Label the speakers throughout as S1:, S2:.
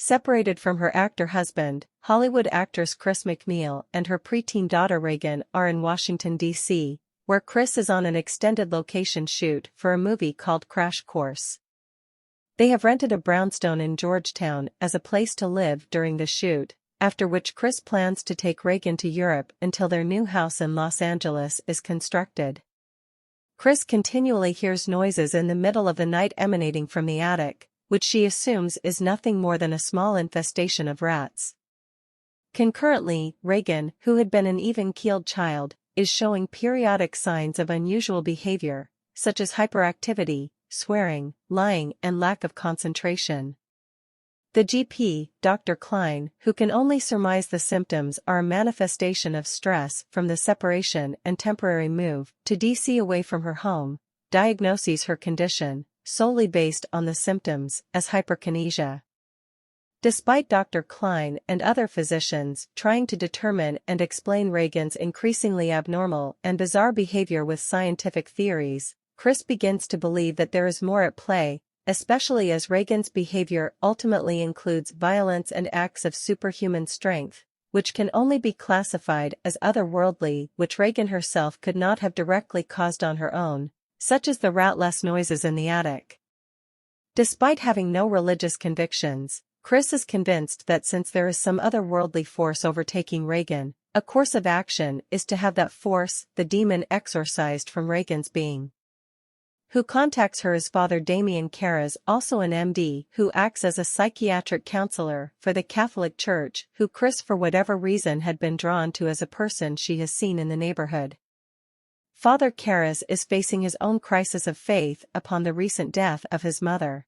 S1: Separated from her actor husband, Hollywood actress Chris McNeil and her preteen daughter Reagan are in Washington, D.C., where Chris is on an extended location shoot for a movie called Crash Course. They have rented a brownstone in Georgetown as a place to live during the shoot, after which Chris plans to take Reagan to Europe until their new house in Los Angeles is constructed. Chris continually hears noises in the middle of the night emanating from the attic, which she assumes is nothing more than a small infestation of rats. Concurrently, Reagan, who had been an even-keeled child, is showing periodic signs of unusual behavior, such as hyperactivity, swearing, lying, and lack of concentration. The GP, Dr. Klein, who can only surmise the symptoms are a manifestation of stress from the separation and temporary move to D.C. away from her home, diagnoses her condition, solely based on the symptoms, as hyperkinesia. Despite Dr. Klein and other physicians trying to determine and explain Reagan's increasingly abnormal and bizarre behavior with scientific theories, Chris begins to believe that there is more at play, especially as Reagan's behavior ultimately includes violence and acts of superhuman strength, which can only be classified as otherworldly, which Reagan herself could not have directly caused on her own, such as the ratless noises in the attic. Despite having no religious convictions, Chris is convinced that since there is some otherworldly force overtaking Reagan, a course of action is to have that force, the demon, exorcised from Reagan's being. Who contacts her is Father Damien Carras, also an MD, who acts as a psychiatric counselor for the Catholic Church, who Chris for whatever reason had been drawn to as a person she has seen in the neighborhood. Father Carras is facing his own crisis of faith upon the recent death of his mother.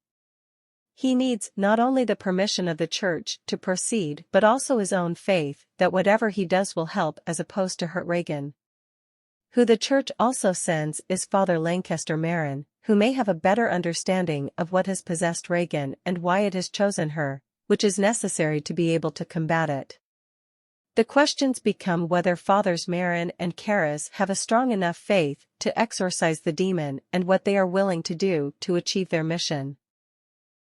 S1: He needs not only the permission of the Church to proceed but also his own faith that whatever he does will help as opposed to hurt Reagan. Who the Church also sends is Father Lancaster Marin, who may have a better understanding of what has possessed Reagan and why it has chosen her, which is necessary to be able to combat it. The questions become whether Fathers Marin and Carras have a strong enough faith to exorcise the demon and what they are willing to do to achieve their mission.